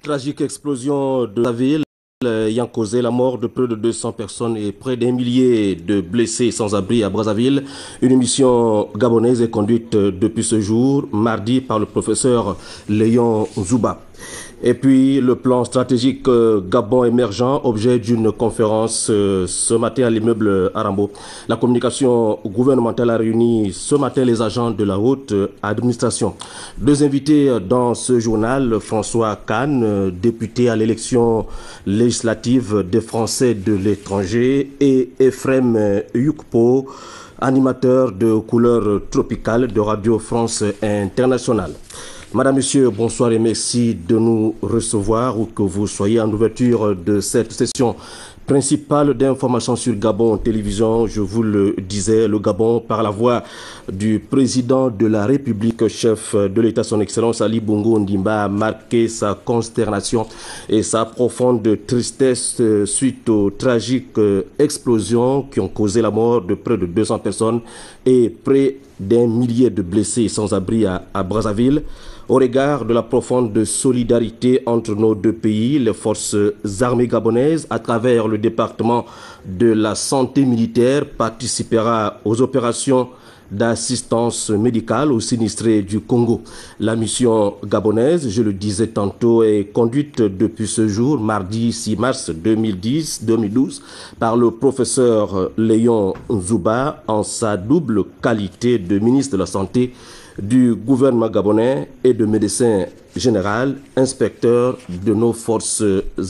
Tragique explosion de la ville ayant causé la mort de près de 200 personnes et près d'un millier de blessés sans abri à Brazzaville. Une émission gabonaise est conduite depuis ce jour, mardi, par le professeur Léon Zouba. Et puis le plan stratégique Gabon émergent, objet d'une conférence ce matin à l'immeuble Arambo. La communication gouvernementale a réuni ce matin les agents de la haute administration. Deux invités dans ce journal, François Kahn, député à l'élection législative des Français de l'étranger, et Ephrem Yukpo, animateur de couleur tropicale de Radio France Internationale. Madame, Monsieur, bonsoir et merci de nous recevoir ou que vous soyez en ouverture de cette session principale d'information sur Gabon Télévision. Je vous le disais, le Gabon, par la voix du président de la République, chef de l'État, son Excellence Ali Bongo Ondimba, a marqué sa consternation et sa profonde tristesse suite aux tragiques explosions qui ont causé la mort de près de 200 personnes et près d'un millier de blessés sans abri à Brazzaville. Au regard de la profonde solidarité entre nos deux pays, les forces armées gabonaises, à travers le département de la santé militaire, participera aux opérations d'assistance médicale aux sinistrés du Congo. La mission gabonaise, je le disais tantôt, est conduite depuis ce jour, mardi 6 mars 2012, par le professeur Léon Zouba en sa double qualité de ministre de la Santé du gouvernement gabonais et de médecin général, inspecteur de nos forces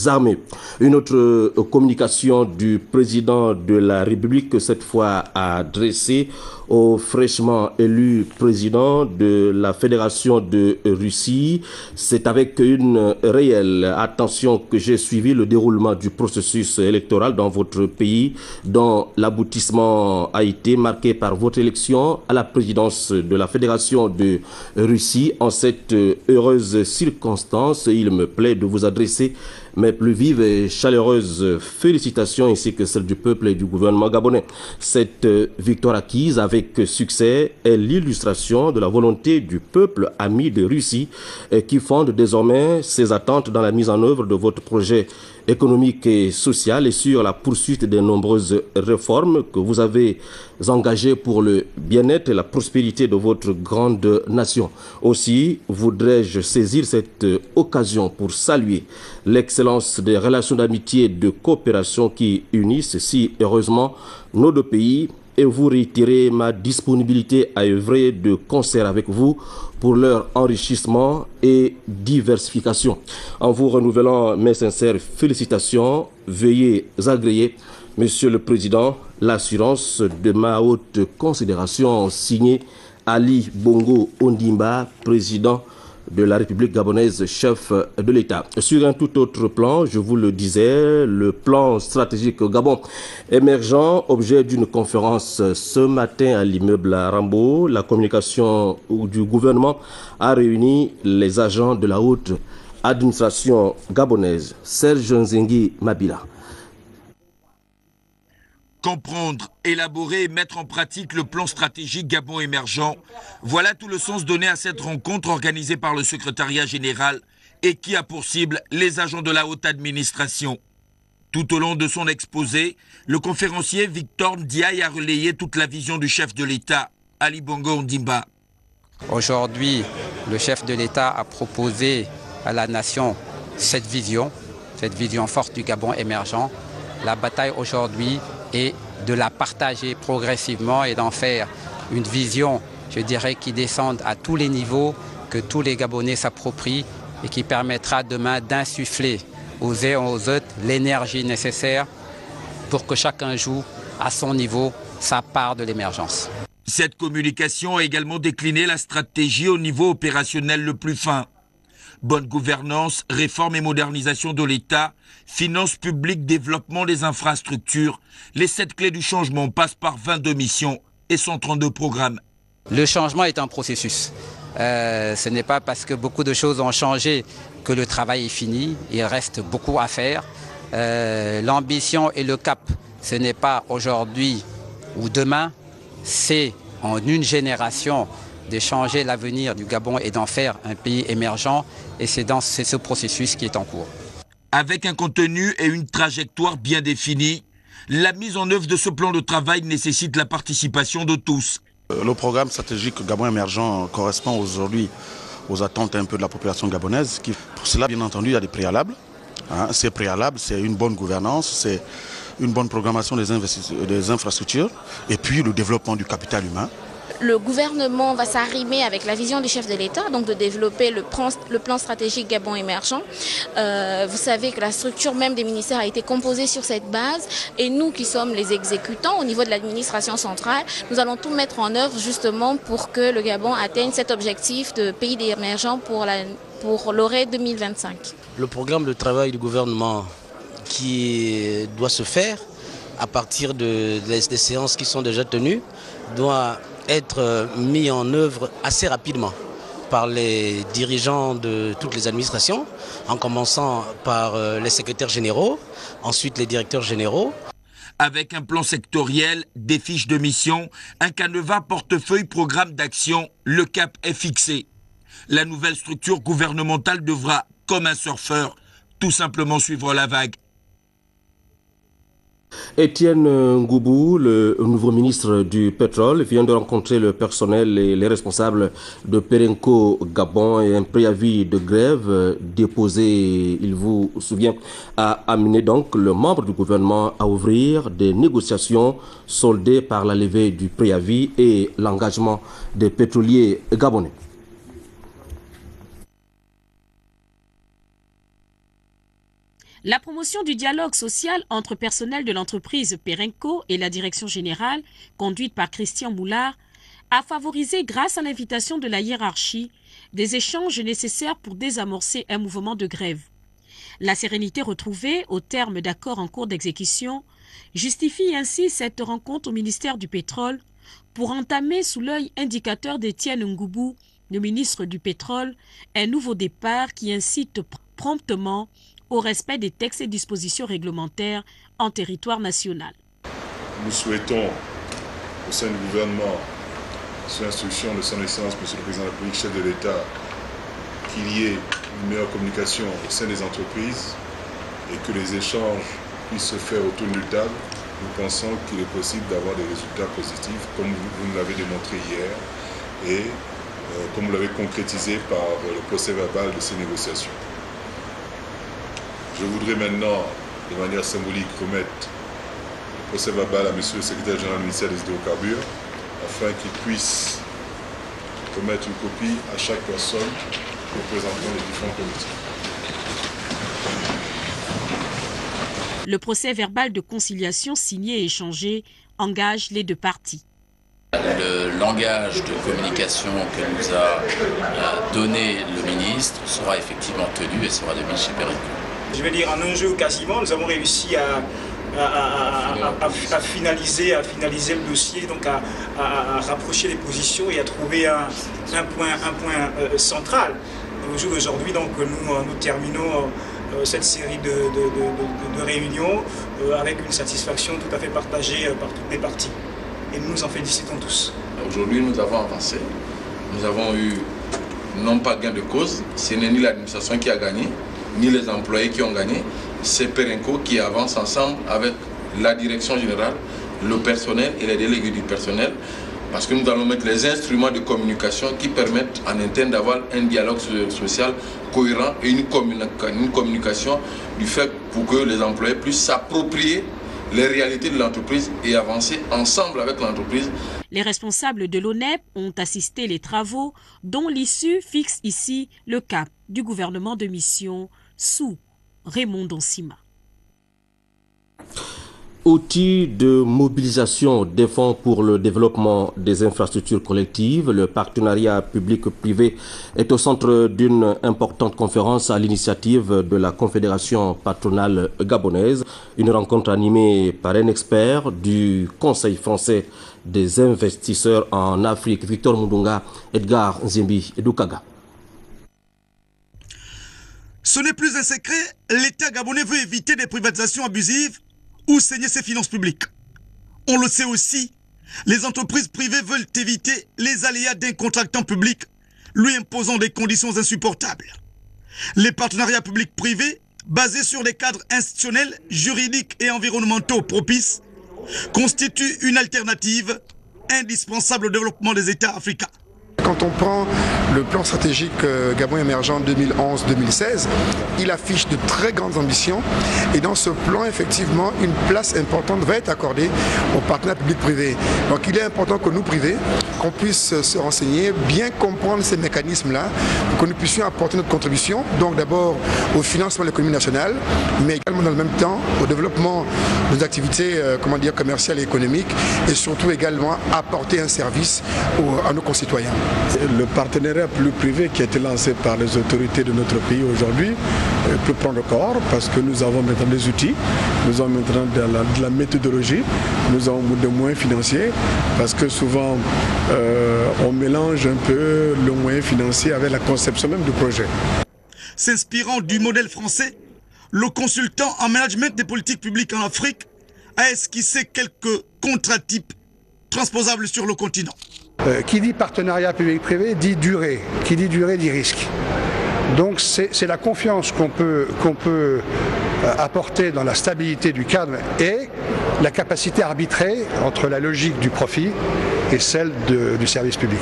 armées. Une autre communication du président de la République, cette fois adressée au fraîchement élu président de la Fédération de Russie. C'est avec une réelle attention que j'ai suivi le déroulement du processus électoral dans votre pays, dont l'aboutissement a été marqué par votre élection à la présidence de la Fédération de Russie. En cette heureuse circonstances, il me plaît de vous adresser mes plus vives et chaleureuses félicitations ainsi que celles du peuple et du gouvernement gabonais. Cette victoire acquise avec succès est l'illustration de la volonté du peuple ami de Russie qui fonde désormais ses attentes dans la mise en œuvre de votre projet économique et social et sur la poursuite des nombreuses réformes que vous avez engagées pour le bien-être et la prospérité de votre grande nation. Aussi, voudrais-je saisir cette occasion pour saluer l'excellence des relations d'amitié et de coopération qui unissent si heureusement nos deux pays et vous réitérer ma disponibilité à œuvrer de concert avec vous pour leur enrichissement et diversification. En vous renouvelant mes sincères félicitations, veuillez agréer, Monsieur le Président, l'assurance de ma haute considération signée Ali Bongo Ondimba, président de la République gabonaise, chef de l'État. Sur un tout autre plan, je vous le disais, le plan stratégique Gabon émergent, objet d'une conférence ce matin à l'immeuble Arambo. La communication du gouvernement a réuni les agents de la haute administration gabonaise. Serge Nzengi Mabila. Comprendre, élaborer et mettre en pratique le plan stratégique Gabon émergent, voilà tout le sens donné à cette rencontre organisée par le secrétariat général et qui a pour cible les agents de la haute administration. Tout au long de son exposé, le conférencier Victor Ndiaye a relayé toute la vision du chef de l'État, Ali Bongo Ondimba. Aujourd'hui, le chef de l'État a proposé à la nation cette vision forte du Gabon émergent. La bataille aujourd'hui est de la partager progressivement et d'en faire une vision, je dirais, qui descende à tous les niveaux, que tous les Gabonais s'approprient et qui permettra demain d'insuffler aux uns et aux autres l'énergie nécessaire pour que chacun joue à son niveau sa part de l'émergence. Cette communication a également décliné la stratégie au niveau opérationnel le plus fin. Bonne gouvernance, réforme et modernisation de l'État, finances publiques, développement des infrastructures. Les 7 clés du changement passent par 22 missions et 132 programmes. Le changement est un processus. Ce n'est pas parce que beaucoup de choses ont changé que le travail est fini. Il reste beaucoup à faire. L'ambition et le cap, ce n'est pas aujourd'hui ou demain, c'est en une génération de changer l'avenir du Gabon et d'en faire un pays émergent. Et c'est ce processus qui est en cours. Avec un contenu et une trajectoire bien définie, la mise en œuvre de ce plan de travail nécessite la participation de tous. Le programme stratégique Gabon émergent correspond aujourd'hui aux attentes un peu de la population gabonaise. Pour cela, bien entendu, il y a des préalables. Ces préalables, c'est une bonne gouvernance, c'est une bonne programmation des infrastructures et puis le développement du capital humain. Le gouvernement va s'arrimer avec la vision du chef de l'État, donc de développer le plan stratégique Gabon émergent. Vous savez que la structure même des ministères a été composée sur cette base et nous qui sommes les exécutants au niveau de l'administration centrale, nous allons tout mettre en œuvre justement pour que le Gabon atteigne cet objectif de pays émergent pour l'ORE 2025. Le programme de travail du gouvernement qui doit se faire à partir des séances qui sont déjà tenues doit être mis en œuvre assez rapidement par les dirigeants de toutes les administrations, en commençant par les secrétaires généraux, ensuite les directeurs généraux. Avec un plan sectoriel, des fiches de mission, un canevas portefeuille programme d'action, le cap est fixé. La nouvelle structure gouvernementale devra, comme un surfeur, tout simplement suivre la vague. Étienne Ngoubou, le nouveau ministre du pétrole, vient de rencontrer le personnel et les responsables de Perenco Gabon et un préavis de grève déposé, il vous souvient, a amené donc le membre du gouvernement à ouvrir des négociations soldées par la levée du préavis et l'engagement des pétroliers gabonais. La promotion du dialogue social entre personnel de l'entreprise Perenco et la direction générale, conduite par Christian Moulard, a favorisé, grâce à l'invitation de la hiérarchie, des échanges nécessaires pour désamorcer un mouvement de grève. La sérénité retrouvée au terme d'accords en cours d'exécution justifie ainsi cette rencontre au ministère du Pétrole pour entamer sous l'œil indicateur d'Étienne Ngoubou, le ministre du Pétrole, un nouveau départ qui incite promptement au respect des textes et dispositions réglementaires en territoire national. Nous souhaitons, au sein du gouvernement, sous l'instruction de son Excellence, Monsieur le Président de la République, chef de l'État, qu'il y ait une meilleure communication au sein des entreprises et que les échanges puissent se faire autour d'une table. Nous pensons qu'il est possible d'avoir des résultats positifs, comme vous nous l'avez démontré hier, et comme vous l'avez concrétisé par le procès verbal de ces négociations. Je voudrais maintenant, de manière symbolique, remettre le procès verbal à M. le secrétaire général du ministère des Hydrocarbures, afin qu'il puisse remettre une copie à chaque personne représentant les différents comités. Le procès verbal de conciliation signé et échangé engage les deux parties. Le langage de communication que nous a donné le ministre sera effectivement tenu et sera devenu chez Perenco. Je vais dire en un jour quasiment, nous avons réussi à finaliser le dossier, donc à rapprocher les positions et à trouver un point central. Au jour d'aujourd'hui, donc nous terminons cette série de réunions avec une satisfaction tout à fait partagée par toutes les parties. Et nous nous en félicitons tous. Aujourd'hui, nous avons avancé. Nous avons eu non pas gain de cause, ce n'est ni l'administration qui a gagné, ni les employés qui ont gagné, c'est Perenco qui avance ensemble avec la direction générale, le personnel et les délégués du personnel, parce que nous allons mettre les instruments de communication qui permettent en interne d'avoir un dialogue social cohérent et une communication du fait pour que les employés puissent s'approprier les réalités de l'entreprise et avancer ensemble avec l'entreprise. Les responsables de l'ONEP ont assisté les travaux dont l'issue fixe ici le cap du gouvernement de mission sous Raymond Donsima. Outil de mobilisation des fonds pour le développement des infrastructures collectives, le partenariat public-privé est au centre d'une importante conférence à l'initiative de la Confédération patronale gabonaise. Une rencontre animée par un expert du Conseil français des investisseurs en Afrique, Victor Mundunga, Edgar Nzimbi et Doukaga. Ce n'est plus un secret, l'État gabonais veut éviter des privatisations abusives ou saigner ses finances publiques. On le sait aussi, Les entreprises privées veulent éviter les aléas d'un contractant public lui imposant des conditions insupportables. Les partenariats publics-privés, basés sur des cadres institutionnels, juridiques et environnementaux propices, constituent une alternative indispensable au développement des États africains. Quand on prend le plan stratégique Gabon émergent 2011-2016, il affiche de très grandes ambitions et dans ce plan, effectivement, une place importante va être accordée aux partenaires publics-privés. Donc il est important que nous, privés, qu'on puisse se renseigner, bien comprendre ces mécanismes-là, pour que nous puissions apporter notre contribution, donc d'abord au financement de l'économie nationale, mais également dans le même temps au développement de nos activités commerciales et économiques et surtout également apporter un service à nos concitoyens. Le partenariat public-privé qui a été lancé par les autorités de notre pays aujourd'hui peut prendre corps parce que nous avons maintenant des outils, nous avons maintenant de la méthodologie, nous avons des moyens financiers parce que souvent on mélange un peu le moyen financier avec la conception même du projet. S'inspirant du modèle français, le consultant en management des politiques publiques en Afrique a esquissé quelques contratypes transposables sur le continent. Qui dit partenariat public-privé dit durée. Qui dit durée dit risque. Donc c'est la confiance qu'on peut apporter dans la stabilité du cadre et la capacité à arbitrer entre la logique du profit et celle du service public.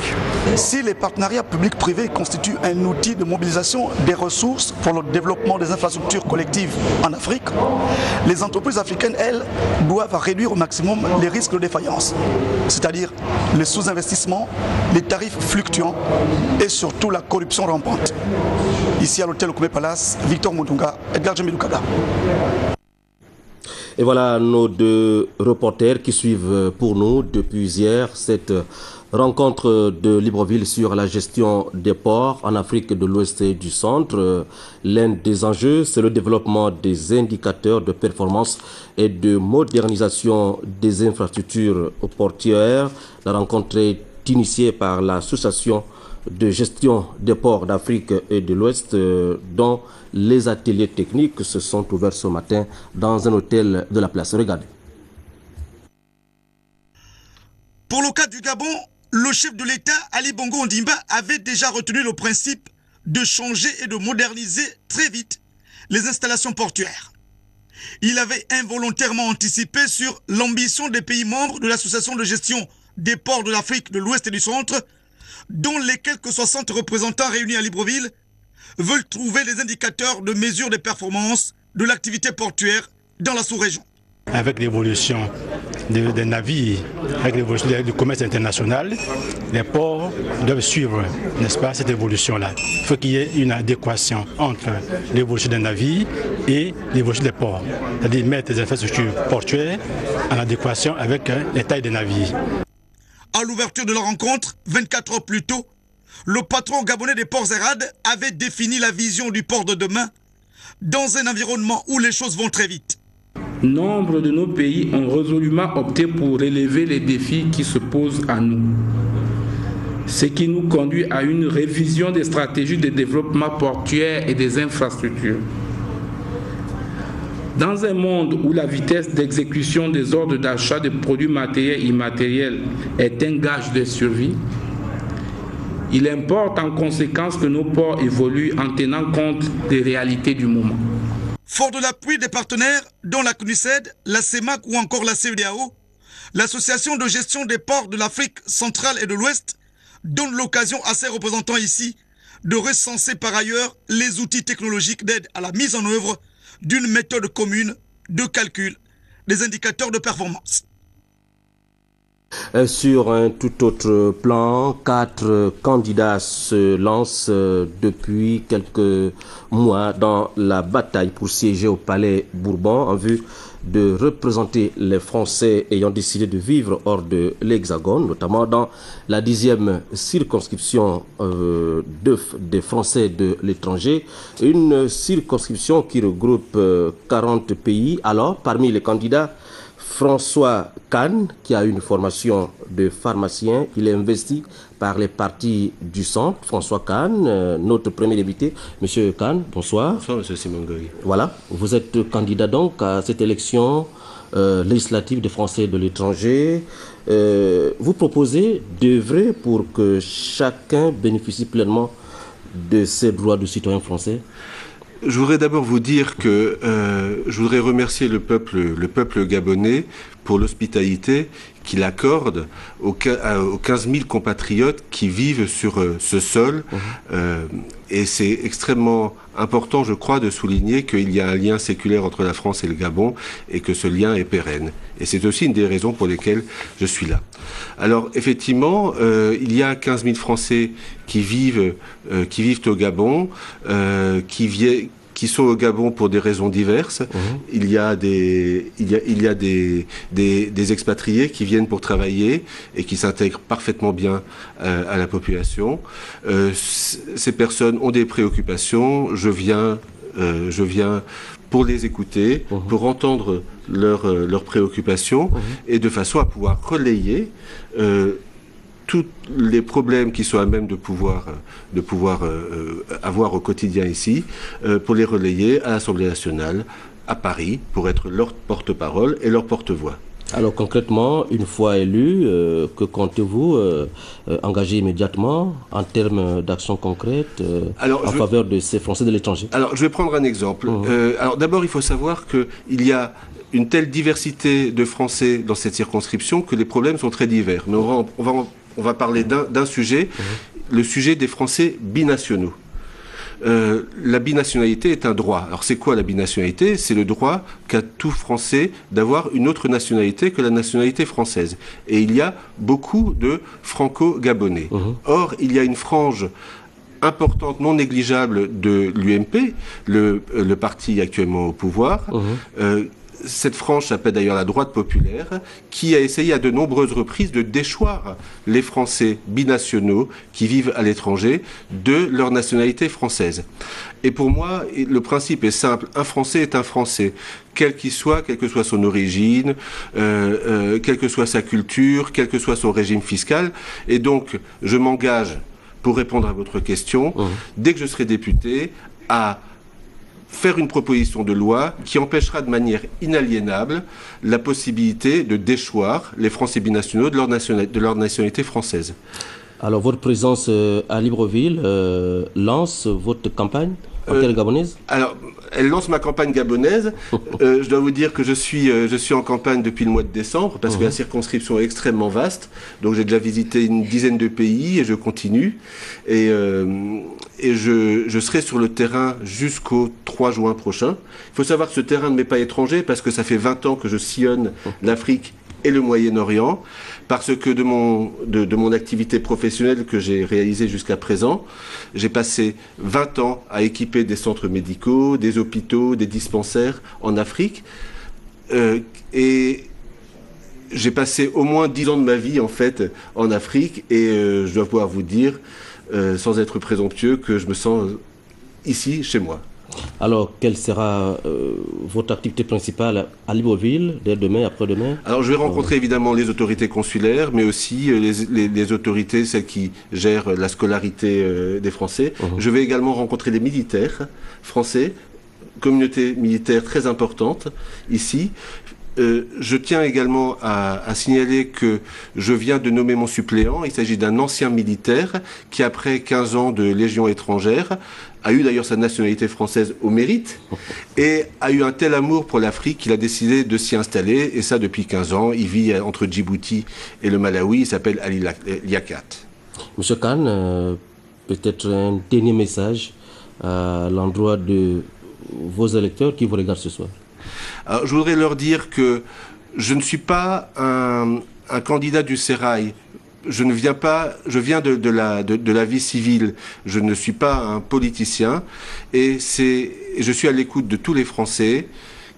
Si les partenariats publics-privés constituent un outil de mobilisation des ressources pour le développement des infrastructures collectives en Afrique, les entreprises africaines, elles, doivent réduire au maximum les risques de défaillance, c'est-à-dire le sous-investissement, les tarifs fluctuants et surtout la corruption rampante. Ici à l'hôtel Okoumé Palace, Victor Moutunga, Edgar Djemiloukaga. Et voilà nos deux reporters qui suivent pour nous depuis hier cette rencontre de Libreville sur la gestion des ports en Afrique de l'Ouest et du Centre. L'un des enjeux, c'est le développement des indicateurs de performance et de modernisation des infrastructures portuaires. La rencontre est initiée par l'association de gestion des ports d'Afrique et de l'Ouest, dont les ateliers techniques se sont ouverts ce matin dans un hôtel de la place. Regardez. Pour le cas du Gabon, le chef de l'État, Ali Bongo Ondimba, avait déjà retenu le principe de changer et de moderniser très vite les installations portuaires. Il avait involontairement anticipé sur l'ambition des pays membres de l'association de gestion des ports de l'Afrique de l'Ouest et du Centre, dont les quelques 60 représentants réunis à Libreville veulent trouver les indicateurs de mesure des performances de l'activité portuaire dans la sous-région. Avec l'évolution des navires, avec l'évolution du commerce international, les ports doivent suivre, n'est-ce pas, cette évolution-là. Il faut qu'il y ait une adéquation entre l'évolution des navires et l'évolution des ports. C'est-à-dire mettre les infrastructures portuaires en adéquation avec les tailles des navires. À l'ouverture de la rencontre, 24 heures plus tôt, le patron gabonais des ports Erad avait défini la vision du port de demain dans un environnement où les choses vont très vite. Nombre de nos pays ont résolument opté pour relever les défis qui se posent à nous. Ce qui nous conduit à une révision des stratégies de développement portuaire et des infrastructures. Dans un monde où la vitesse d'exécution des ordres d'achat de produits matériels et immatériels est un gage de survie, il importe en conséquence que nos ports évoluent en tenant compte des réalités du moment. Fort de l'appui des partenaires, dont la CNUSED, la CEMAC ou encore la CEDEAO, l'association de gestion des ports de l'Afrique centrale et de l'Ouest donne l'occasion à ses représentants ici de recenser par ailleurs les outils technologiques d'aide à la mise en œuvre d'une méthode commune de calcul des indicateurs de performance. Sur un tout autre plan, 4 candidats se lancent depuis quelques mois dans la bataille pour siéger au Palais Bourbon en vue de représenter les Français ayant décidé de vivre hors de l'Hexagone, notamment dans la 10e circonscription des Français de l'étranger, une circonscription qui regroupe 40 pays. Alors, parmi les candidats, François Kahn, qui a une formation de pharmacien, il est investi par les partis du centre. François Kahn, notre premier invité. Monsieur Kahn, bonsoir. Bonsoir, monsieur Simon Goy. Voilà, vous êtes candidat donc à cette élection législatives des Français de l'étranger. Vous proposez d'œuvrer pour que chacun bénéficie pleinement de ses droits de citoyen français? Je voudrais d'abord vous dire que je voudrais remercier le peuple gabonais pour l'hospitalité qu'il accorde aux 15 000 compatriotes qui vivent sur ce sol. Et c'est extrêmement important, je crois, de souligner qu'il y a un lien séculaire entre la France et le Gabon et que ce lien est pérenne. Et c'est aussi une des raisons pour lesquelles je suis là. Alors, effectivement, il y a 15 000 Français qui vivent au Gabon, qui sont au Gabon pour des raisons diverses. Il y a des expatriés qui viennent pour travailler et qui s'intègrent parfaitement bien à la population. Ces personnes ont des préoccupations. Je viens pour les écouter, pour entendre leurs préoccupations et de façon à pouvoir relayer tous les problèmes qui sont à même de pouvoir avoir au quotidien ici, pour les relayer à l'Assemblée nationale, à Paris, pour être leur porte-parole et leur porte-voix. Alors concrètement, une fois élu, que comptez-vous engager immédiatement en termes d'actions concrètes en faveur de ces Français de l'étranger? Alors je vais prendre un exemple. Alors d'abord, il faut savoir qu'il y a une telle diversité de Français dans cette circonscription que les problèmes sont très divers. Mais on va parler d'un sujet, le sujet des Français binationaux. La binationalité est un droit. Alors c'est quoi la binationalité? C'est le droit qu'a tout Français d'avoir une autre nationalité que la nationalité française. Et il y a beaucoup de franco-gabonais. Or, il y a une frange importante, non négligeable de l'UMP, le parti actuellement au pouvoir. Cette frange s'appelle d'ailleurs la droite populaire, qui a essayé à de nombreuses reprises de déchoir les Français binationaux qui vivent à l'étranger de leur nationalité française. Et pour moi, le principe est simple. Un Français est un Français, quel qu'il soit, quelle que soit son origine, quelle que soit sa culture, quel que soit son régime fiscal. Et donc, je m'engage, pour répondre à votre question, dès que je serai député, à faire une proposition de loi qui empêchera de manière inaliénable la possibilité de déchoir les Français binationaux de leur nationalité française. Alors votre présence à Libreville lance votre campagne en terre gabonaise? Alors, elle lance ma campagne gabonaise. Je dois vous dire que je suis en campagne depuis le mois de décembre parce que la circonscription est extrêmement vaste. Donc j'ai déjà visité une dizaine de pays et je continue. Et je serai sur le terrain jusqu'au 3 juin prochain. Il faut savoir que ce terrain ne m'est pas étranger parce que ça fait 20 ans que je sillonne l'Afrique et le Moyen-Orient, parce que de mon activité professionnelle que j'ai réalisée jusqu'à présent, j'ai passé 20 ans à équiper des centres médicaux, des hôpitaux, des dispensaires en Afrique, et j'ai passé au moins 10 ans de ma vie en fait en Afrique, et je dois pouvoir vous dire, sans être présomptueux, que je me sens ici, chez moi. Alors, quelle sera votre activité principale à Libreville, dès demain, après-demain? Alors, je vais rencontrer évidemment les autorités consulaires, mais aussi les autorités, celles qui gèrent la scolarité des Français. Je vais également rencontrer les militaires français, communauté militaire très importante ici. Je tiens également à signaler que je viens de nommer mon suppléant. Il s'agit d'un ancien militaire qui, après 15 ans de Légion étrangère, a eu d'ailleurs sa nationalité française au mérite et a eu un tel amour pour l'Afrique qu'il a décidé de s'y installer, et ça depuis 15 ans. Il vit entre Djibouti et le Malawi. Il s'appelle Ali Liaquat. Monsieur Khan, peut-être un dernier message à l'endroit de vos électeurs qui vous regardent ce soir. Alors, je voudrais leur dire que je ne suis pas un candidat du sérail. Je viens de la vie civile. Je ne suis pas un politicien. Et je suis à l'écoute de tous les Français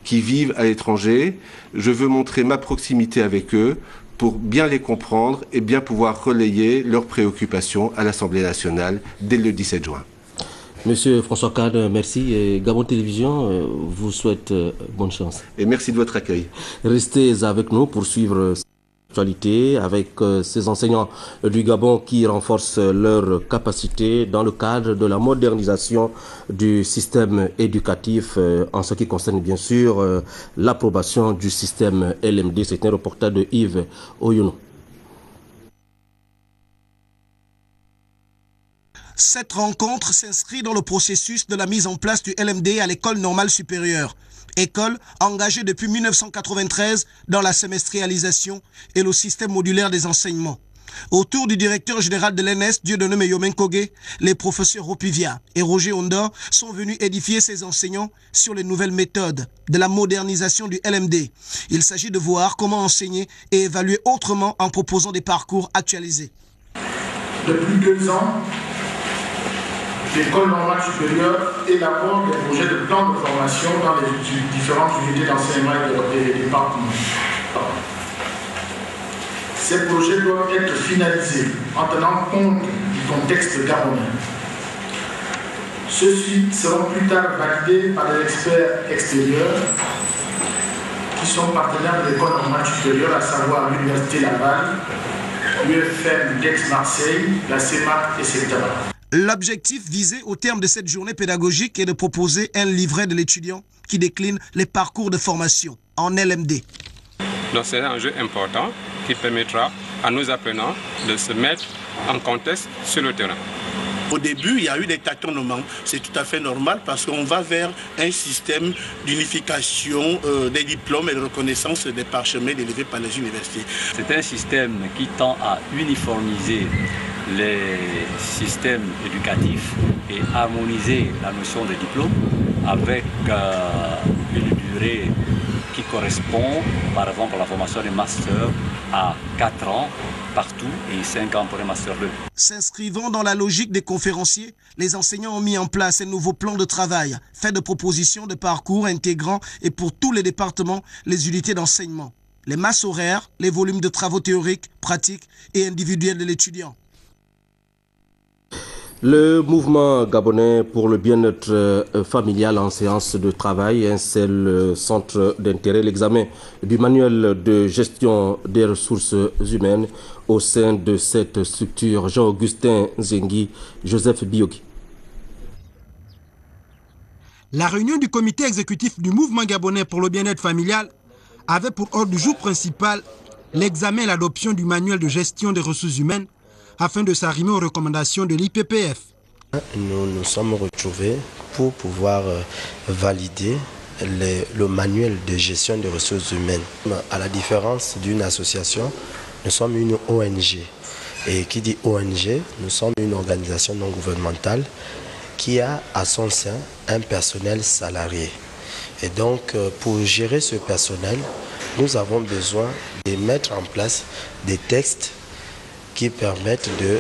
qui vivent à l'étranger. Je veux montrer ma proximité avec eux pour bien les comprendre et bien pouvoir relayer leurs préoccupations à l'Assemblée nationale dès le 17 juin. Monsieur François Khan, merci. Et Gabon Télévision vous souhaite bonne chance. Et merci de votre accueil. Restez avec nous pour suivre l'actualité avec ces enseignants du Gabon qui renforcent leurs capacités dans le cadre de la modernisation du système éducatif en ce qui concerne bien sûr l'approbation du système LMD. C'est un reportage de Yves Oyuno. Cette rencontre s'inscrit dans le processus de la mise en place du LMD à l'école normale supérieure. École engagée depuis 1993 dans la semestrialisation et le système modulaire des enseignements. Autour du directeur général de l'ENS, Dieudonné Meyomen Kogé, les professeurs Ropivia et Roger Ondor sont venus édifier ces enseignants sur les nouvelles méthodes de la modernisation du LMD. Il s'agit de voir comment enseigner et évaluer autrement en proposant des parcours actualisés. Depuis 2 ans, l'école normale supérieure élabore des projets de plan de formation dans les différentes unités d'enseignement et des départements. Ces projets doivent être finalisés en tenant compte du contexte gabonais. Ceux-ci seront plus tard validés par des experts extérieurs qui sont partenaires de l'école normale supérieure, à savoir l'Université Laval, l'UFM d'Aix-Marseille, la CEMAC, etc. L'objectif visé au terme de cette journée pédagogique est de proposer un livret de l'étudiant qui décline les parcours de formation en LMD. Donc c'est un enjeu important qui permettra à nos apprenants de se mettre en contexte sur le terrain. Au début, il y a eu des tâtonnements. C'est tout à fait normal parce qu'on va vers un système d'unification des diplômes et de reconnaissance des parchemins délivrés par les universités. C'est un système qui tend à uniformiser les systèmes éducatifs et harmoniser la notion de diplôme avec une durée qui correspond, par exemple, à la formation des masters à 4 ans partout et 5 ans pour les master 2. S'inscrivant dans la logique des conférenciers, les enseignants ont mis en place un nouveau plan de travail, fait de propositions de parcours intégrant et pour tous les départements, les unités d'enseignement, les masses horaires, les volumes de travaux théoriques, pratiques et individuels de l'étudiant. Le mouvement gabonais pour le bien-être familial en séance de travail, un seul centre d'intérêt, l'examen du manuel de gestion des ressources humaines au sein de cette structure. Jean-Augustin Zengi, Joseph Biogi. La réunion du comité exécutif du mouvement gabonais pour le bien-être familial avait pour ordre du jour principal l'examen et l'adoption du manuel de gestion des ressources humaines afin de s'arrimer aux recommandations de l'IPPF. Nous nous sommes retrouvés pour pouvoir valider le manuel de gestion des ressources humaines. À la différence d'une association, nous sommes une ONG. Et qui dit ONG, nous sommes une organisation non gouvernementale qui a à son sein un personnel salarié. Et donc, pour gérer ce personnel, nous avons besoin de mettre en place des textes qui permettent de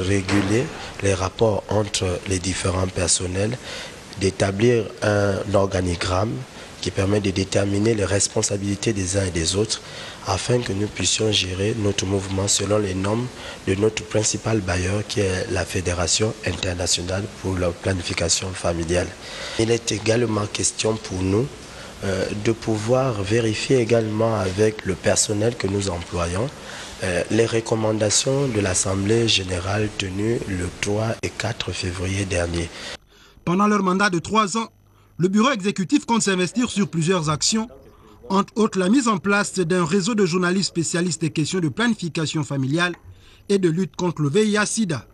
réguler les rapports entre les différents personnels, d'établir un organigramme qui permet de déterminer les responsabilités des uns et des autres afin que nous puissions gérer notre mouvement selon les normes de notre principal bailleur qui est la Fédération internationale pour la planification familiale. Il est également question pour nous de pouvoir vérifier également avec le personnel que nous employons les recommandations de l'Assemblée générale tenue le 3 et 4 février dernier. Pendant leur mandat de 3 ans, le bureau exécutif compte s'investir sur plusieurs actions, entre autres la mise en place d'un réseau de journalistes spécialistes des questions de planification familiale et de lutte contre le VIH-Sida.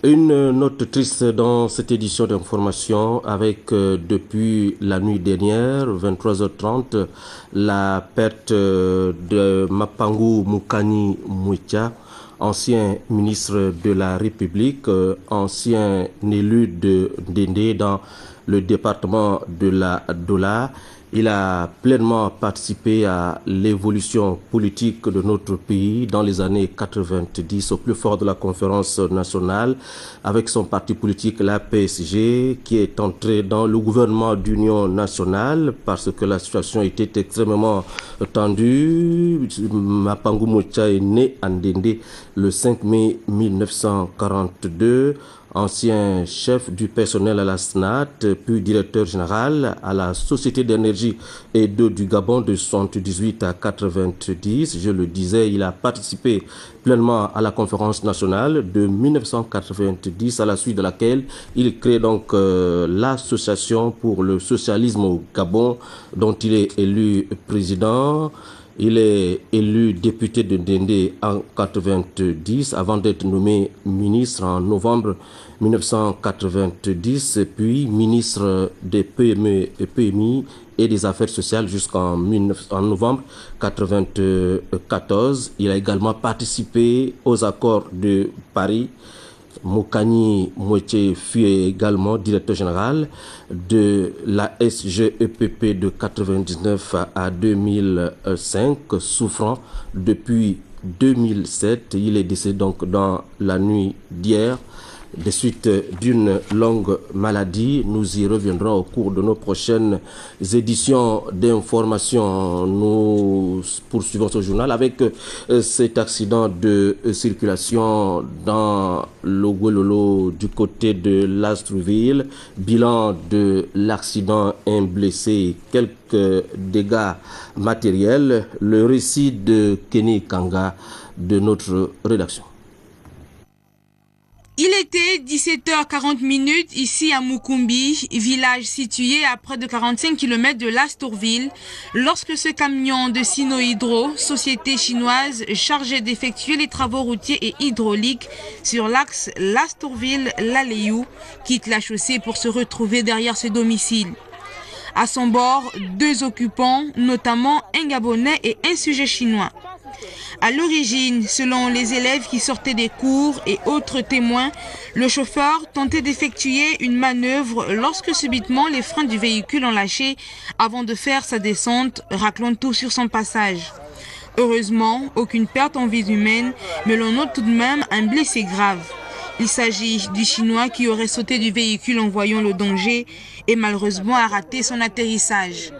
Une note triste dans cette édition d'information avec depuis la nuit dernière, 23h30, la perte de Mapangu Mukani Mouitia, ancien ministre de la République, ancien élu de Ndendé dans le département de la Dola. Il a pleinement participé à l'évolution politique de notre pays dans les années 90, au plus fort de la conférence nationale, avec son parti politique, la PSG, qui est entré dans le gouvernement d'union nationale parce que la situation était extrêmement tendue. Mapangu Mouitia est né à Ndendé le 5 mai 1942. ancien chef du personnel à la SNAT, puis directeur général à la Société d'énergie et d'eau du Gabon de 1978 à 1990. Je le disais, il a participé pleinement à la conférence nationale de 1990, à la suite de laquelle il crée donc l'association pour le socialisme au Gabon, dont il est élu président. Il est élu député de Dendé en 1990 avant d'être nommé ministre en novembre 1990, puis ministre des PME et PMI et des Affaires sociales jusqu'en novembre 1994. Il a également participé aux accords de Paris. Moukani Moueté fut également directeur général de la SGEPP de 1999 à 2005, souffrant depuis 2007. Il est décédé donc dans la nuit d'hier des suites d'une longue maladie. Nous y reviendrons au cours de nos prochaines éditions d'information. Nous poursuivons ce journal avec cet accident de circulation dans le Guelolo du côté de l'Astrouville. Bilan de l'accident, un blessé et quelques dégâts matériels. Le récit de Kenny Kanga de notre rédaction. Il était 17h40 ici à Mukumbi, village situé à près de 45 km de l'Astrouville, lorsque ce camion de Sino Hydro, société chinoise chargée d'effectuer les travaux routiers et hydrauliques sur l'axe l'Astrouville-Laléou, quitte la chaussée pour se retrouver derrière ce domicile. À son bord, 2 occupants, notamment un Gabonais et un sujet chinois. À l'origine, selon les élèves qui sortaient des cours et autres témoins, le chauffeur tentait d'effectuer une manœuvre lorsque subitement les freins du véhicule ont lâché avant de faire sa descente, raclant tout sur son passage. Heureusement, aucune perte en vie humaine, mais l'on note tout de même un blessé grave. Il s'agit du Chinois qui aurait sauté du véhicule en voyant le danger et malheureusement a raté son atterrissage.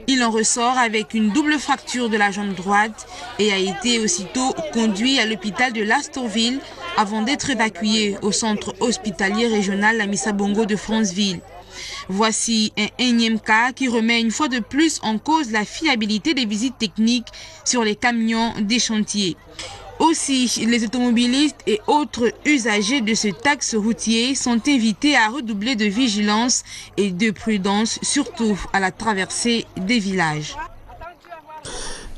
Il en ressort avec une double fracture de la jambe droite et a été aussitôt conduit à l'hôpital de l'Astrouville avant d'être évacué au centre hospitalier régional La Missa-Bongo de Franceville. Voici un énième cas qui remet une fois de plus en cause la fiabilité des visites techniques sur les camions des chantiers. Aussi, les automobilistes et autres usagers de ce taxe routier sont invités à redoubler de vigilance et de prudence, surtout à la traversée des villages.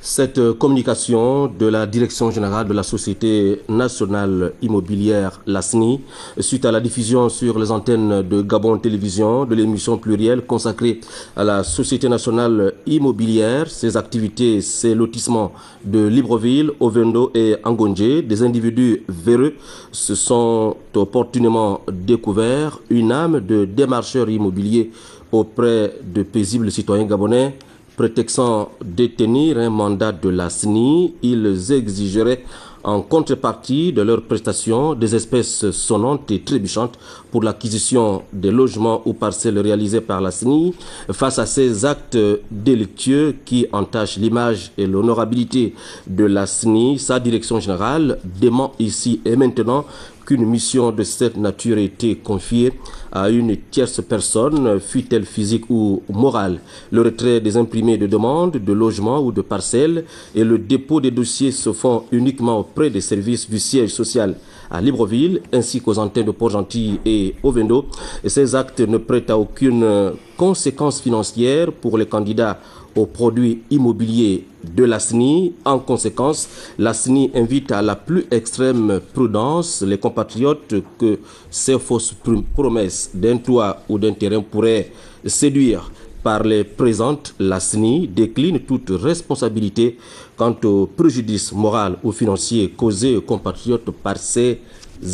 Cette communication de la Direction générale de la Société nationale immobilière, la SNI, suite à la diffusion sur les antennes de Gabon Télévision de l'émission plurielle consacrée à la Société nationale immobilière, ses activités, ses lotissements de Libreville, Ovendo et Angondje, des individus véreux se sont opportunément découverts une âme de démarcheurs immobiliers auprès de paisibles citoyens gabonais. Prétextant détenir un mandat de la SNI, ils exigeraient en contrepartie de leurs prestations des espèces sonnantes et trébuchantes pour l'acquisition des logements ou parcelles réalisés par la SNI. Face à ces actes délictueux qui entachent l'image et l'honorabilité de la SNI, sa direction générale dément ici et maintenant qu'une mission de cette nature ait été confiée à une tierce personne, fût-elle physique ou morale. Le retrait des imprimés de demande de logement ou de parcelles et le dépôt des dossiers se font uniquement auprès des services du siège social à Libreville ainsi qu'aux antennes de Port-Gentil et Ovendo. Et ces actes ne prêtent à aucune conséquence financière pour les candidats aux produits immobiliers de la SNI. En conséquence, la SNI invite à la plus extrême prudence les compatriotes que ces fausses promesses d'un toit ou d'un terrain pourraient séduire. Par les présentes, la SNI décline toute responsabilité quant au préjudice moral ou financier causé aux compatriotes par ces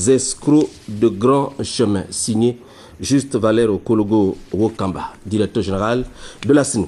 escrocs de grand chemin. Signé Juste Valère Okologo Wokamba, directeur général de la SNI.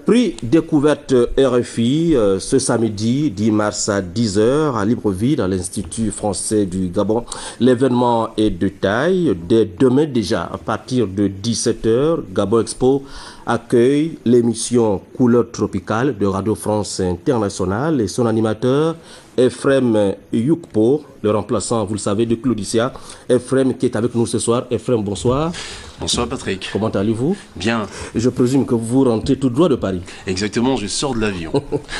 Prix découverte RFI ce samedi 10 mars à 10h à Libreville dans l'Institut français du Gabon. L'événement est de taille. Dès demain déjà, à partir de 17h, Gabon Expo accueille l'émission Couleur tropicale de Radio France Internationale et son animateur Ephraim Yukpo, le remplaçant, vous le savez, de Claudicia. Ephraim qui est avec nous ce soir. Ephraim, bonsoir. Bonsoir Patrick. Comment allez-vous? Bien. Je présume que vous rentrez tout droit de Paris. Exactement, je sors de l'avion.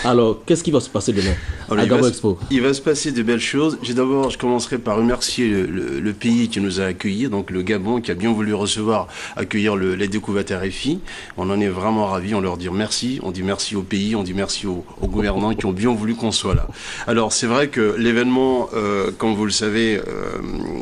Alors, qu'est-ce qui va se passer demain à Gabon Expo? Il va se passer de belles choses. Je commencerai par remercier le pays qui nous a accueillis, donc le Gabon, qui a bien voulu accueillir les découvertes RFI. On en est vraiment ravis, on leur dit merci. On dit merci au pays, on dit merci aux gouvernants qui ont bien voulu qu'on soit là. Alors, c'est vrai que l'événement, comme vous le savez,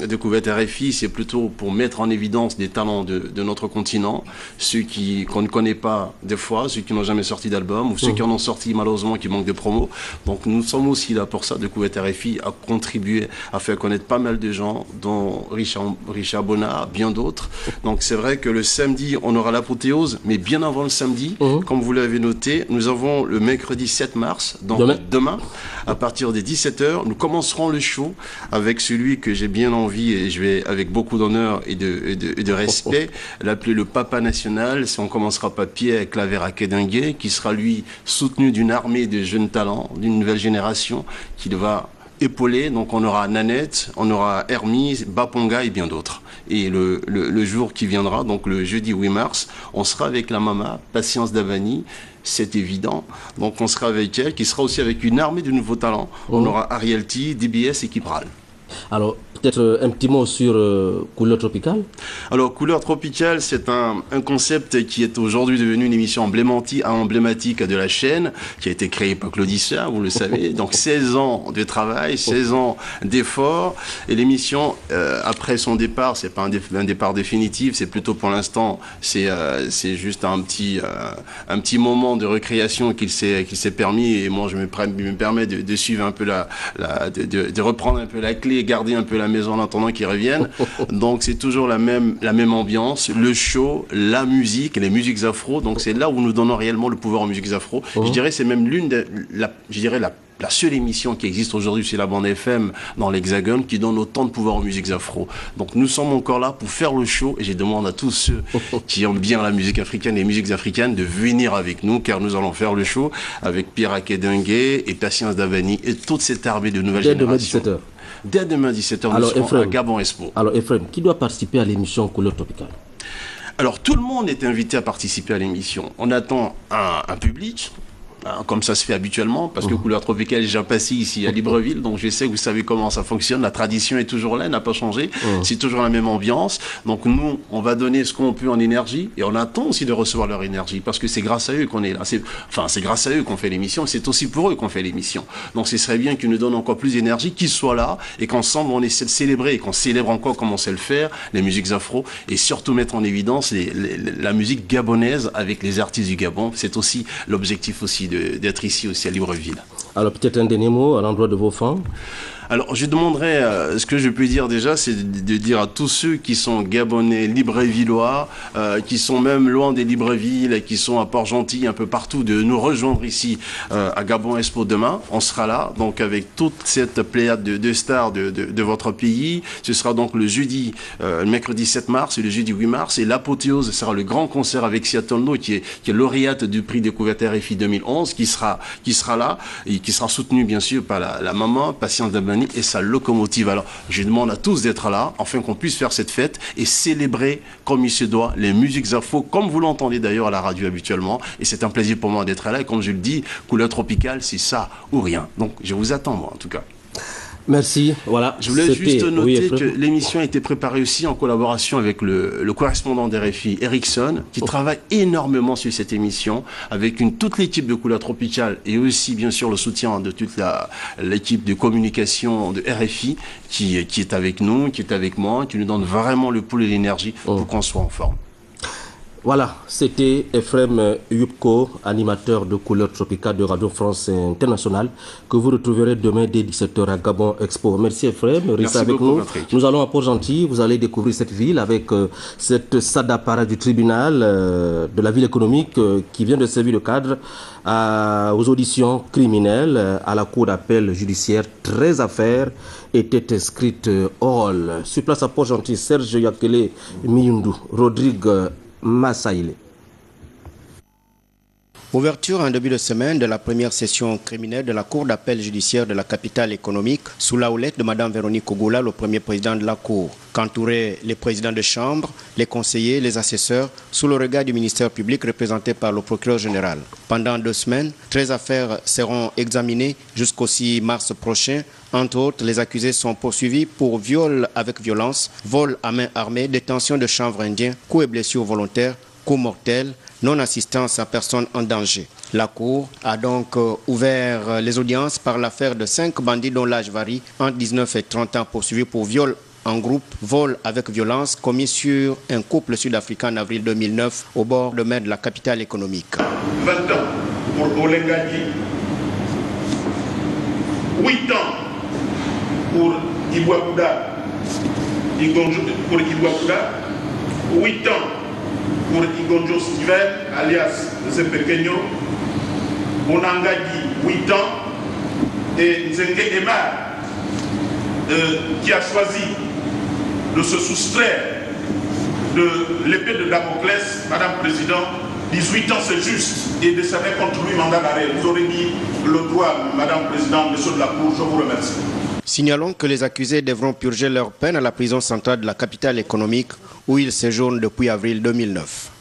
découverte RFI, c'est plutôt pour mettre en évidence des talents de notre continent, ceux qu'on ne connaît pas des fois, ceux qui n'ont jamais sorti d'album, ou ceux qui en ont sorti malheureusement qui manquent de promo. Donc nous sommes aussi là pour ça. Découverte RFI a contribué à faire connaître pas mal de gens, dont Richard Bonnat, bien d'autres. Donc c'est vrai que le samedi, on aura l'apothéose, mais bien avant le samedi, comme vous l'avez noté, nous avons le mercredi 7 mars, donc demain, à partir des 17h, nous commencerons le show avec celui que j'ai bien envie, et je vais avec beaucoup d'honneur et de respect, l'appeler le Papa National. On commencera par Pierre Claver Akedingue, qui sera lui soutenu d'une armée de jeunes talents, d'une nouvelle génération, qui va épauler. Donc on aura Nanette, on aura Hermie, Baponga et bien d'autres. Et le jour qui viendra, donc le jeudi 8 mars, on sera avec la Mama, Patience Davani, c'est évident. Donc on sera avec elle, qui sera aussi avec une armée de nouveaux talents. On aura Ariel T, DBS et Kipral. Alors, peut-être un petit mot sur Couleur Tropicale. Alors, Couleur Tropicale, c'est un concept qui est aujourd'hui devenu une émission emblématique de la chaîne, qui a été créée par Claudicia, vous le savez. Donc, 16 ans de travail, 16 ans d'efforts. Et l'émission, après son départ, c'est pas un départ définitif, c'est plutôt pour l'instant, c'est juste un petit moment de récréation qu'il s'est permis. Et moi, je me permets de suivre un peu de reprendre un peu la clé et garder un peu la maison en attendant qu'ils reviennent. Donc c'est toujours la même ambiance, le show, la musique, les musiques afro. Donc c'est là où nous donnons réellement le pouvoir aux musiques afro. Je dirais c'est même la seule émission qui existe aujourd'hui sur la bande FM dans l'Hexagone qui donne autant de pouvoir aux musiques afro. Donc nous sommes encore là pour faire le show, et je demande à tous ceux qui aiment bien la musique africaine, les musiques africaines, de venir avec nous, car nous allons faire le show avec Pierre Akedingue et Patience Davani et toute cette armée de nouvelles générations. Dès demain 17h, nous serons à Gabon Expo. Alors Ephraim, qui doit participer à l'émission Couleur Tropicale? Alors tout le monde est invité à participer à l'émission. On attend un public, comme ça se fait habituellement, parce que Couleur Tropicale est déjà passé ici à Libreville, donc je sais que vous savez comment ça fonctionne, la tradition est toujours là, elle n'a pas changé, c'est toujours la même ambiance. Donc nous, on va donner ce qu'on peut en énergie, et on attend aussi de recevoir leur énergie, parce que c'est grâce à eux qu'on est là. C'est grâce à eux qu'on fait l'émission, c'est aussi pour eux qu'on fait l'émission. Donc ce serait bien qu'ils nous donnent encore plus d'énergie, qu'ils soient là, et qu'ensemble on essaie de célébrer, et qu'on célèbre encore comme on sait le faire, les musiques afro, et surtout mettre en évidence la musique gabonaise avec les artistes du Gabon. C'est aussi l'objectif aussi d'être ici aussi à Libreville. Alors peut-être un dernier mot à l'endroit de vos fans. Alors je demanderais, ce que je peux dire déjà, c'est de dire à tous ceux qui sont gabonais, librevillois, qui sont même loin des Librevilles, qui sont à Port-Gentil, un peu partout, de nous rejoindre ici à Gabon Expo demain. On sera là, donc avec toute cette pléiade de stars de votre pays. Ce sera donc le jeudi, le mercredi 7 mars et le jeudi 8 mars. Et l'apothéose sera le grand concert avec Seattle No, qui est lauréate du prix Découverte RFI 2011, qui sera là et qui sera soutenu bien sûr par la maman, Patience Damani, et sa locomotive. Alors, je demande à tous d'être là, afin qu'on puisse faire cette fête et célébrer comme il se doit les musiques afro, comme vous l'entendez d'ailleurs à la radio habituellement. Et c'est un plaisir pour moi d'être là. Et comme je le dis, Couleur Tropicale, c'est ça ou rien. Donc, je vous attends, moi, en tout cas. Merci. Voilà. Je voulais juste noter que l'émission a été préparée aussi en collaboration avec le correspondant d'RFI, Erickson, qui travaille énormément sur cette émission, avec toute l'équipe de Couleur Tropicale et aussi, bien sûr, le soutien de toute l'équipe de communication de RFI qui est avec nous, qui est avec moi, qui nous donne vraiment le pouls et l'énergie pour qu'on soit en forme. Voilà, c'était Ephraim Yukpo, animateur de Couleur Tropicale de Radio France Internationale, que vous retrouverez demain dès 17h à Gabon Expo. Merci Ephraim, restez avec nous. Patrick. Nous allons à Port-Gentil, vous allez découvrir cette ville avec cette salle d'apparat du tribunal de la ville économique qui vient de servir de cadre aux auditions criminelles à la cour d'appel judiciaire. 13 affaires étaient inscrites au rôle. Sur place à Port-Gentil, Serge Yakele Miyundu, Rodrigue Massaïle. Ouverture en début de semaine de la première session criminelle de la Cour d'appel judiciaire de la capitale économique sous la houlette de Mme Véronique Ogoula, le premier président de la Cour, qu'entouraient les présidents de chambre, les conseillers, les assesseurs, sous le regard du ministère public représenté par le procureur général. Pendant 2 semaines, 13 affaires seront examinées jusqu'au 6 mars prochain. Entre autres, les accusés sont poursuivis pour viol avec violence, vol à main armée, détention de chanvre indien, coups et blessures volontaires, coups mortels, non-assistance à personne en danger. La Cour a donc ouvert les audiences par l'affaire de 5 bandits dont l'âge varie entre 19 et 30 ans poursuivis pour viol en groupe, vol avec violence commis sur un couple sud-africain en avril 2009 au bord de mer de la capitale économique. 20 ans pour Olengadi, 8 ans pour Ibuakuda, 8 ans pour Igonjo Steven, alias Zepekenyo, Bonangadi, 8 ans, et Nzenge Emar, qui a choisi de se soustraire de l'épée de Damoclès, Madame Président, 18 ans c'est juste, et de savoir contre lui mandat d'arrêt. Vous aurez dit le droit, Madame Président, Monsieur de la Cour, je vous remercie. Signalons que les accusés devront purger leur peine à la prison centrale de la capitale économique où ils séjournent depuis avril 2009.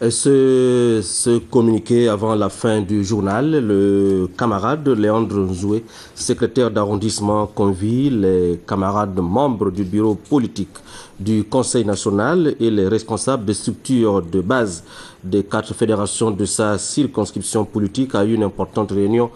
Ce communiqué avant la fin du journal, le camarade Léandre Nzoué, secrétaire d'arrondissement, convie les camarades membres du bureau politique du Conseil national et les responsables des structures de base des 4 fédérations de sa circonscription politique à une importante réunion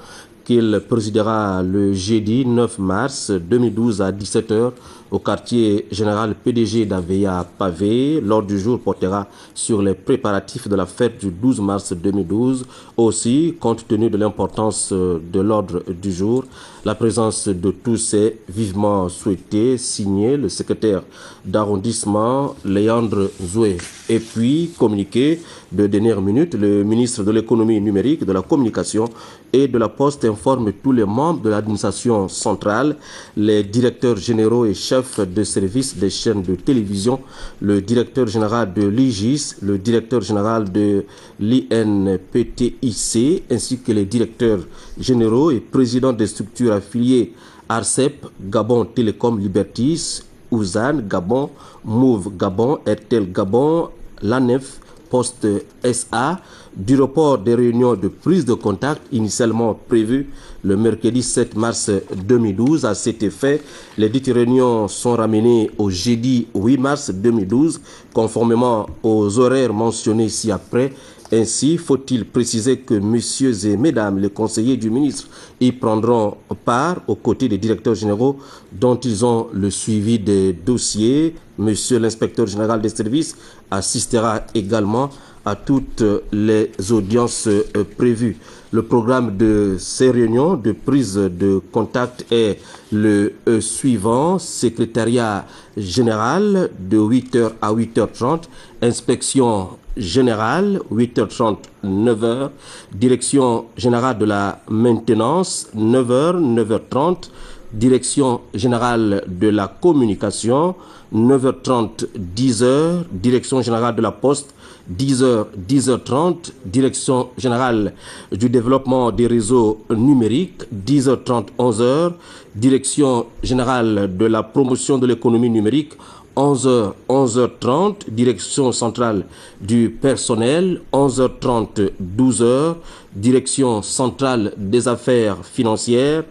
qu'il présidera le jeudi 9 mars 2012 à 17h au quartier général PDG d'Aveya à Pavé. L'ordre du jour portera sur les préparatifs de la fête du 12 mars 2012. Aussi, compte tenu de l'importance de l'ordre du jour, la présence de tous est vivement souhaitée, signé le secrétaire d'arrondissement Léandre Zoué. Et puis, communiqué de dernière minute, le ministre de l'économie numérique, de la communication et de la Poste informe tous les membres de l'administration centrale, les directeurs généraux et chefs de service des chaînes de télévision, le directeur général de l'IGIS, le directeur général de l'INPTIC, ainsi que les directeurs généraux et présidents des structures affiliées ARCEP, Gabon Télécom Libertis, Ouzan Gabon, Move Gabon, RTL Gabon, l'ANEF, Poste SA, du report des réunions de prise de contact initialement prévues le mercredi 7 mars 2012. À cet effet, les dites réunions sont ramenées au jeudi 8 mars 2012, conformément aux horaires mentionnés ci-après. Ainsi, faut-il préciser que messieurs et mesdames les conseillers du ministre y prendront part aux côtés des directeurs généraux dont ils ont le suivi des dossiers. Monsieur l'inspecteur général des services assistera également à toutes les audiences prévues. Le programme de ces réunions de prise de contact est le suivant: secrétariat général de 8h à 8h30, inspection générale 8h30 9h, direction générale de la maintenance 9h 9h30, direction générale de la communication 9h30 10h, direction générale de la poste 10h 10h30, direction générale du développement des réseaux numériques 10h30 11h, direction générale de la promotion de l'économie numérique 11h, 11h30, direction centrale du personnel, 11h30, 12h, direction centrale des affaires financières,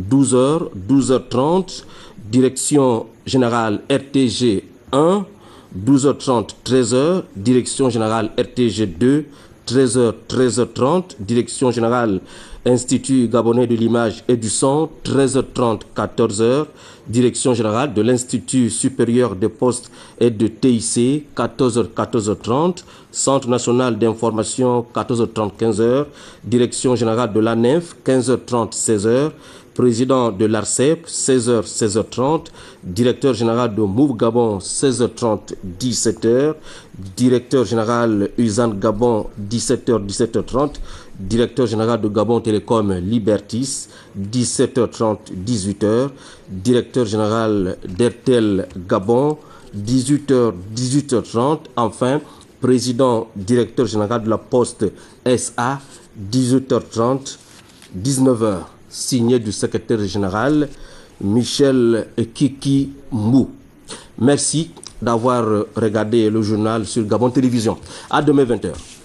12h, 12h30, direction générale RTG 1, 12h30, 13h, direction générale RTG 2, 13h, 13h30, direction générale Institut Gabonais de l'image et du son, 13h30, 14h, direction générale de l'Institut supérieur des postes et de TIC, 14h, 14h30, Centre national d'information, 14h30, 15h, direction générale de l'ANEF, 15h30, 16h, président de l'ARCEP, 16h, 16h30, directeur général de Move Gabon, 16h30, 17h, directeur général Usan Gabon, 17h, 17h30, directeur général de Gabon Télécom Libertis, 17h30, 18h, directeur général d'RTL Gabon, 18h, 18h30, enfin, président directeur général de la Poste SA, 18h30, 19h, signé du secrétaire général Michel Kiki Mbou. Merci d'avoir regardé le journal sur Gabon Télévision. À demain 20h.